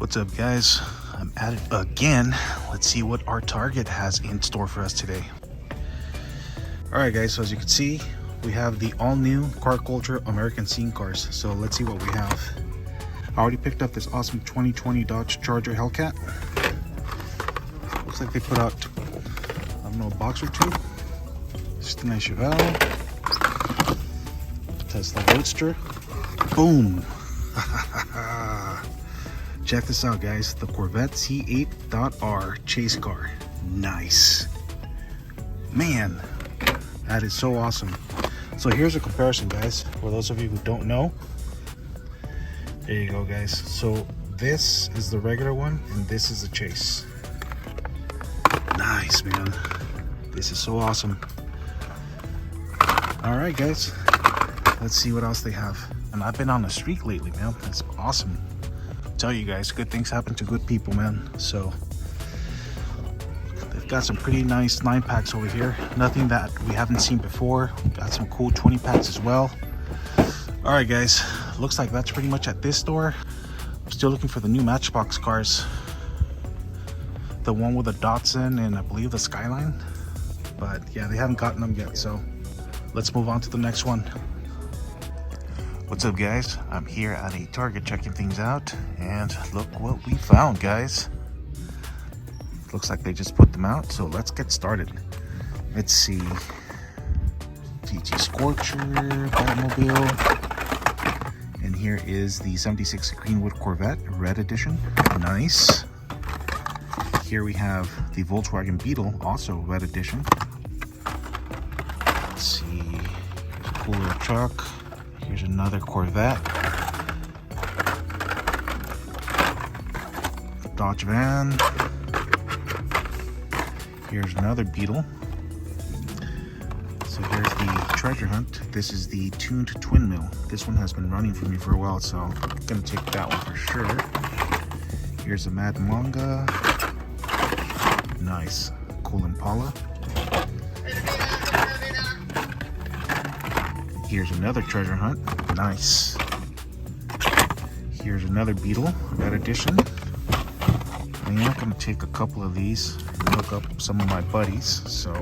What's up, guys? I'm at it again. Let's see what our Target has in store for us today. Alright guys, so as you can see, we have the all-new Car Culture American Scene Cars. So let's see what we have. I already picked up this awesome 2020 Dodge Charger Hellcat. Looks like they put out, I don't know, a box or two. Just a nice Chevelle. Tesla Roadster. Boom! Check this out, guys. The Corvette C8.R chase car. Nice. Man, that is so awesome. So here's a comparison, guys, for those of you who don't know. There you go, guys. So this is the regular one and this is the chase. Nice, man. This is so awesome. All right, guys, let's see what else they have. And I've been on the streak lately, man. That's awesome. Tell you guys, good things happen to good people, man. So they've got some pretty nice 9-packs over here. Nothing that we haven't seen before. Got some cool 20-packs as well. All right, guys, looks like that's pretty much at this store. I'm still looking for the new Matchbox cars, the one with the Datsun and I believe the Skyline, but yeah, they haven't gotten them yet. So let's move on to the next one. What's up, guys? I'm here at a Target checking things out, and look what we found, guys. Looks like they just put them out, so let's get started. Let's see. GT Scorcher, Batmobile. And here is the 76 Greenwood Corvette, Red Edition. Nice. Here we have the Volkswagen Beetle, also Red Edition. Let's see. Here's a cool little truck. Here's another Corvette. Dodge van. Here's another Beetle. So here's the treasure hunt. This is the tuned twin mill. This one has been running for me for a while, so I'm gonna take that one for sure. Here's a Mad Manga. Nice. Cool Impala. Here's another treasure hunt. Nice. Here's another Beetle, Red Edition. I am going to take a couple of these and hook up some of my buddies. So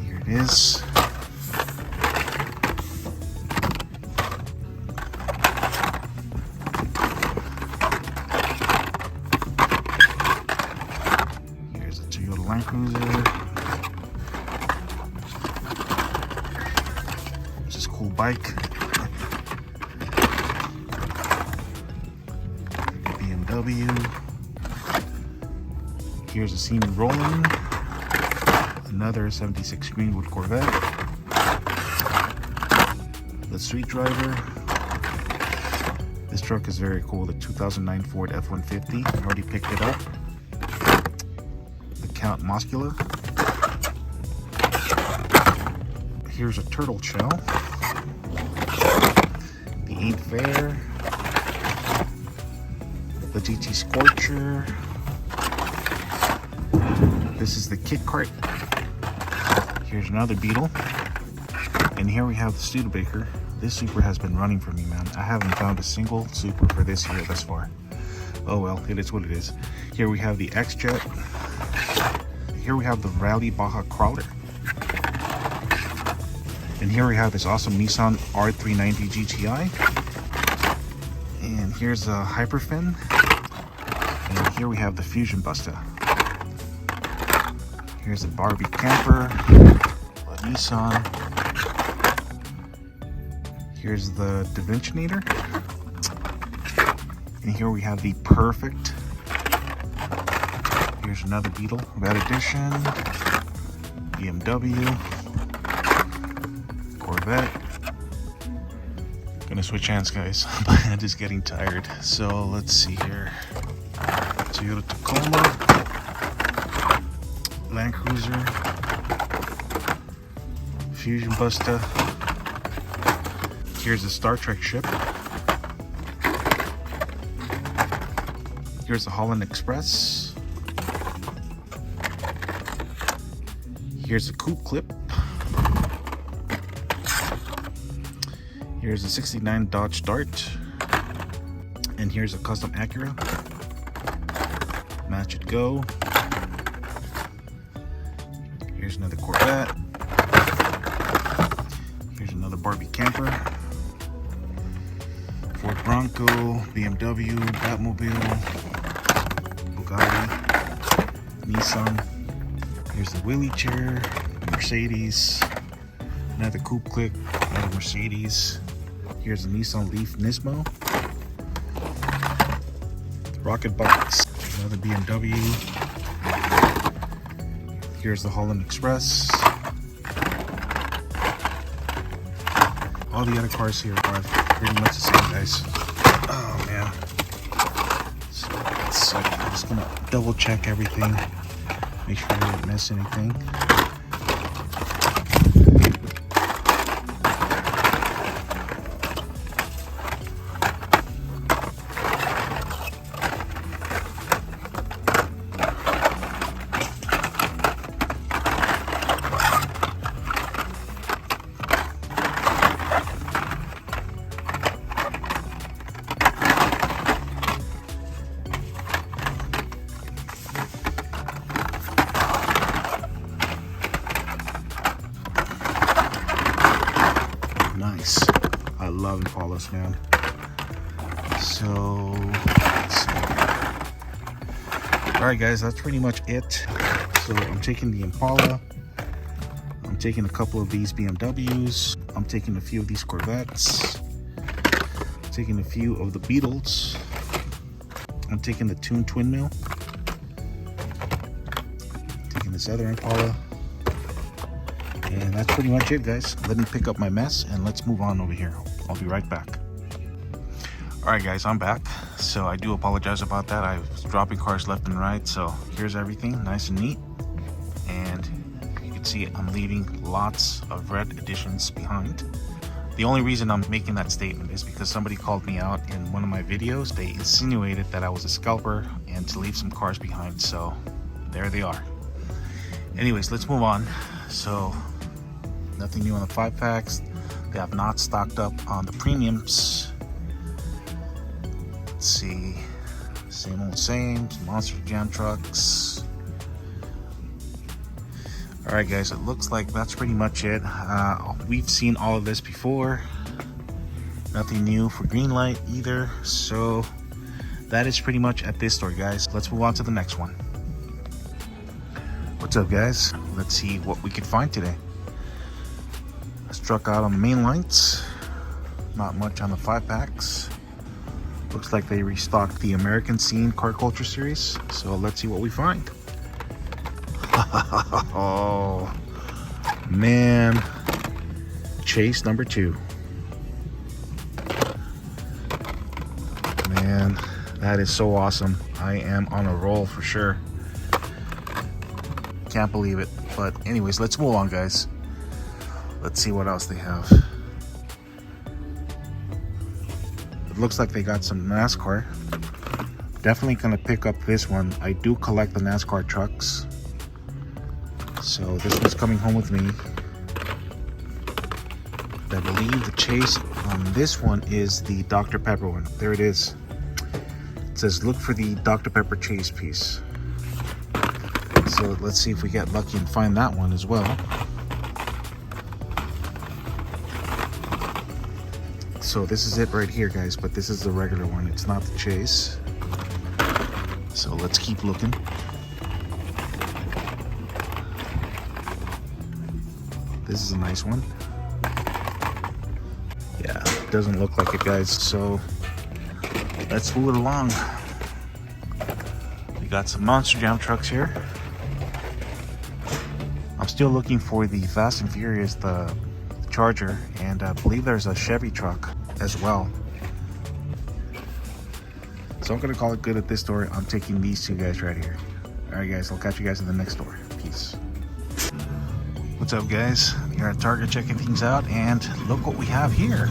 here it is. Here's a Toyota Land Cruiser. Cool bike. BMW. Here's a Siemens Roland. Another 76 Greenwood Corvette. The Street Driver. This truck is very cool. The 2009 Ford F-150. I already picked it up. The Count Muscula. Here's a turtle shell. The Ain't Fair. The GT Scorcher. This is the Kit Cart. Here's another Beetle. And here we have the Studebaker. This Super has been running for me, man. I haven't found a single Super for this year thus far. Oh well, it is what it is. Here we have the X-Jet. Here we have the Rally Baja Crawler. And here we have this awesome Nissan R390 GTI. And here's a Hyperfin. And here we have the Fusion Busta. Here's a Barbie camper, a Nissan. Here's the Dimensionator. And here we have the Perfect. Here's another Beetle, Red Edition, BMW. Corvette. Gonna switch hands, guys. My hand is getting tired. So let's see here. Toyota Tacoma, Land Cruiser, Fusion Busta. Here's a Star Trek ship. Here's the Holland Express. Here's a Coupe Clip. Here's a 69 Dodge Dart. And here's a custom Acura. Match it go. Here's another Corvette. Here's another Barbie camper. Ford Bronco, BMW, Batmobile, Bugatti, Nissan. Here's the wheelie chair, Mercedes, another Coupe Click, another Mercedes. Here's a Nissan Leaf Nismo. Rocket Box, another BMW. Here's the Holland Express. All the other cars here are pretty much the same, guys. Oh man. So let's see. I'm just gonna double check everything. Make sure I didn't miss anything. Nice. I love Impalas, man. So, let's see. Alright guys, that's pretty much it. So I'm taking the Impala. I'm taking a couple of these BMWs. I'm taking a few of these Corvettes. I'm taking a few of the Beetles. I'm taking the Tune Twin Mill. Taking this other Impala. And that's pretty much it, guys. Let me pick up my mess and let's move on over here. I'll be right back. All right, guys, I'm back. So I do apologize about that. I was dropping cars left and right. So here's everything nice and neat. And you can see I'm leaving lots of red editions behind. The only reason I'm making that statement is because somebody called me out in one of my videos. They insinuated that I was a scalper and to leave some cars behind. So there they are. Anyways, let's move on. So nothing new on the 5-packs. They have not stocked up on the premiums. Let's see. Same old same. Monster Jam trucks. Alright guys, it looks like that's pretty much it. We've seen all of this before. Nothing new for Greenlight either. So that is pretty much at this store, guys. Let's move on to the next one. What's up, guys? Let's see what we can find today. I struck out on the main lights. Not much on the 5-packs. Looks like they restocked the American Scene Car Culture series. So let's see what we find. Oh man, Chase number 2. Man, that is so awesome. I am on a roll for sure. Can't believe it. But anyways, let's move on, guys. Let's see what else they have. It looks like they got some NASCAR. Definitely gonna pick up this one. I do collect the NASCAR trucks. So this one's coming home with me. I believe the chase on this one is the Dr. Pepper one. There it is. It says look for the Dr. Pepper chase piece. So let's see if we get lucky and find that one as well. So this is it right here, guys, but this is the regular one. It's not the chase. So let's keep looking. This is a nice one. Yeah, it doesn't look like it, guys. So let's move it along. We got some Monster Jam trucks here. I'm still looking for the Fast and Furious, the Charger, and I believe there's a Chevy truck as well. So I'm gonna call it good at this store. I'm taking these two guys right here. All right, guys, I'll catch you guys in the next store. Peace. What's up, guys? Here at Target checking things out, and look what we have here.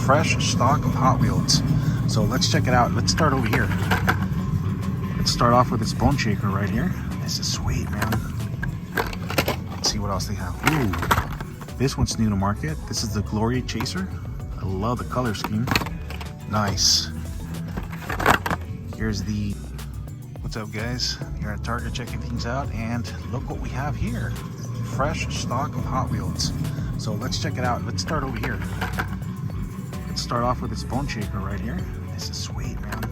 Fresh stock of Hot Wheels. So let's check it out. Let's start over here. Let's start off with this Bone Shaker right here. This is sweet, man. Let's see what else they have. Ooh, this one's new to market. This is the Glory Chaser. I love the color scheme. Nice. Here's the, what's up guys? Here at Target checking things out, and look what we have here. Fresh stock of Hot Wheels. So let's check it out. Let's start over here. Let's start off with this bone shaker right here. This is sweet, man.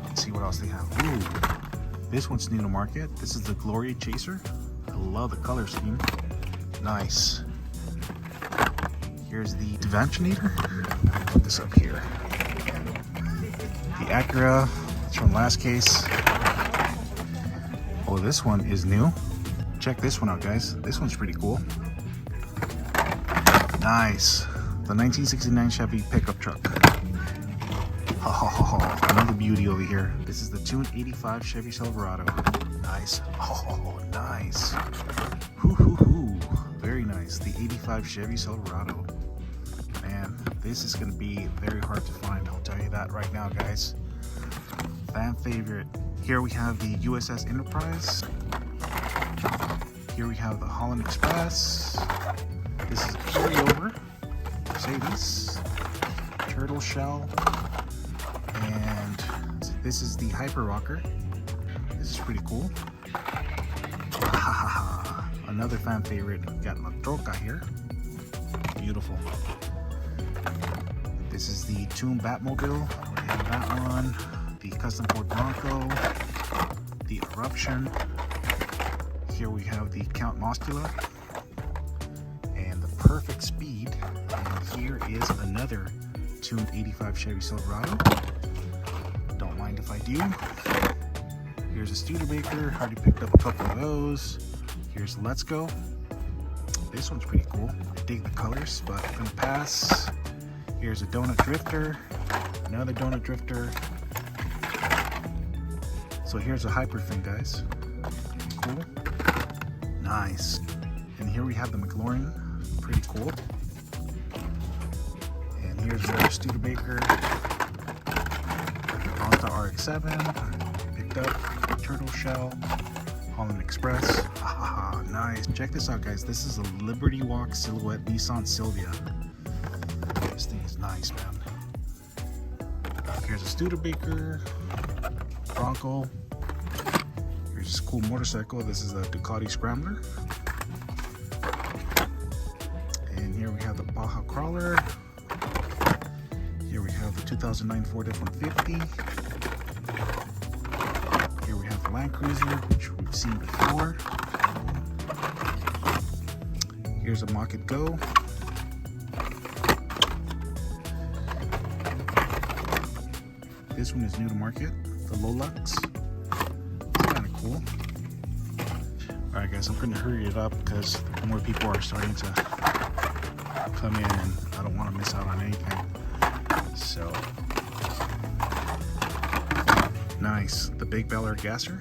Let's see what else they have. Ooh, this one's new to market. This is the Glory Chaser. I love the color scheme. Nice. Here's the Dimensionator. Put this up here. The Acura, it's from last case. Oh, this one is new. Check this one out, guys. This one's pretty cool. Nice. The 1969 Chevy pickup truck. Oh, another beauty over here. This is the tuned 85 Chevy Silverado. Nice. Oh, nice. Hoo, hoo, hoo. Very nice. The 85 Chevy Silverado. Man, this is going to be very hard to find. I'll tell you that right now, guys. Fan favorite. Here we have the USS Enterprise. Here we have the Holland Express. This is a carryover Mercedes. Turtle shell. And this is the Hyper Rocker. This is pretty cool. Another fan favorite. We got La Troca here. Beautiful. This is the Toon Batmobile. We have that one. The Custom Ford Bronco. The Eruption. Here we have the Count Mostula. And the Perfect Speed. And here is another tuned 85 Chevy Silverado. Don't mind if I do. Here's a Studebaker. Already picked up a couple of those. Here's Let's Go. This one's pretty cool. I dig the colors, but I'm gonna pass. Here's a Donut Drifter. Another Donut Drifter. So here's a Hyperfin, guys. Cool. Nice. And here we have the McLaurin. Pretty cool. And here's another Studebaker. Honda RX-7. Picked up Turtle Shell. Holland Express. Nice. Check this out, guys. This is a Liberty Walk Silhouette Nissan Silvia. This thing is nice, man. Here's a Studebaker. Bronco. Here's this cool motorcycle. This is a Ducati Scrambler. And here we have the Baja Crawler. Here we have the 2009 Ford F-150. Here we have the Land Cruiser, which we've seen before. Here's a Mach-E Go. This one is new to market, the Lolux. It's kind of cool. Alright guys, I'm going to hurry it up because more people are starting to come in and I don't want to miss out on anything. So, nice. The Big Bel Air Gasser.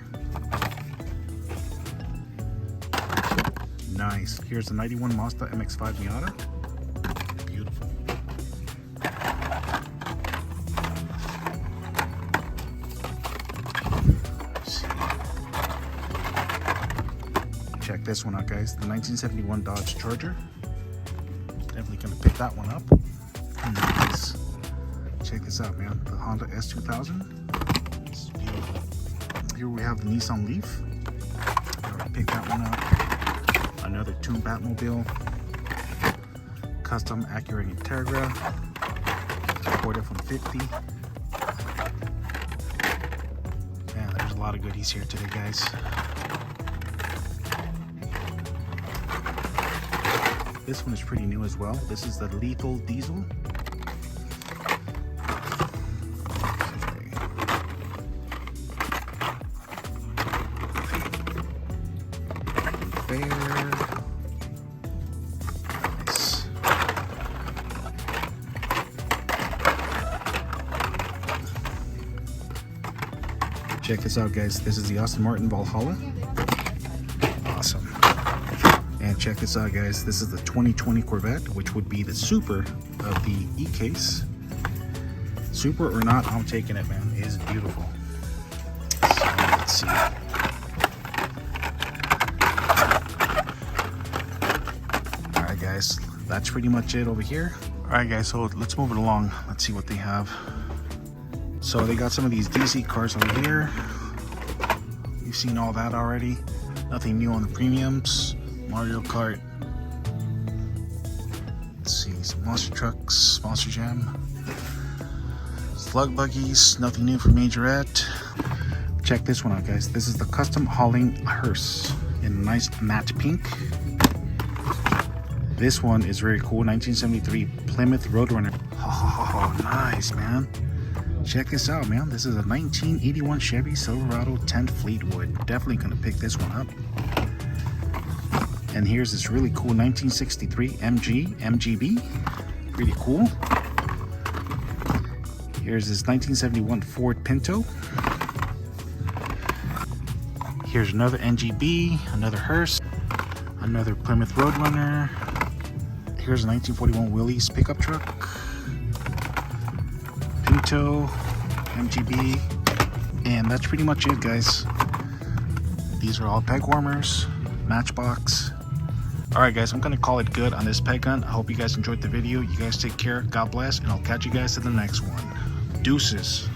Nice. Here's the 91 Mazda MX-5 Miata. Beautiful. Check this one out, guys. The 1971 Dodge Charger. Definitely gonna pick that one up. Nice. Check this out, man. The Honda S2000. This is beautiful. Here we have the Nissan Leaf. Already picked that one up. Another Toon Batmobile. Custom Acura Integra. Ford F-150. Man, there's a lot of goodies here today, guys. This one is pretty new as well. This is the Lethal Diesel. Nice. Check this out, guys. This is the Aston Martin Valhalla. Awesome. And check this out, guys. This is the 2020 Corvette, which would be the Super of the E-Case. Super or not, I'm taking it, man. It is beautiful. So, let's see. Alright, guys. That's pretty much it over here. Alright, guys. So, let's move it along. Let's see what they have. So they got some of these DC cars over here. You've seen all that already. Nothing new on the premiums. Mario Kart. Let's see, some monster trucks, Monster Jam. Slug buggies, nothing new from Majorette. Check this one out, guys. This is the custom hauling hearse in a nice matte pink. This one is very cool. 1973 Plymouth Roadrunner. Oh, nice, man. Check this out, man. This is a 1981 Chevy Silverado 10 Fleetwood. Definitely gonna pick this one up. And here's this really cool 1963 MGB. Pretty cool. Here's this 1971 Ford Pinto. Here's another NGB, another hearse, another Plymouth Roadrunner. Here's a 1941 Willys pickup truck. Pinto, MGB, and that's pretty much it, guys. These are all peg warmers, Matchbox. Alright guys, I'm gonna call it good on this peg gun. I hope you guys enjoyed the video. You guys take care, God bless, and I'll catch you guys in the next one. Deuces.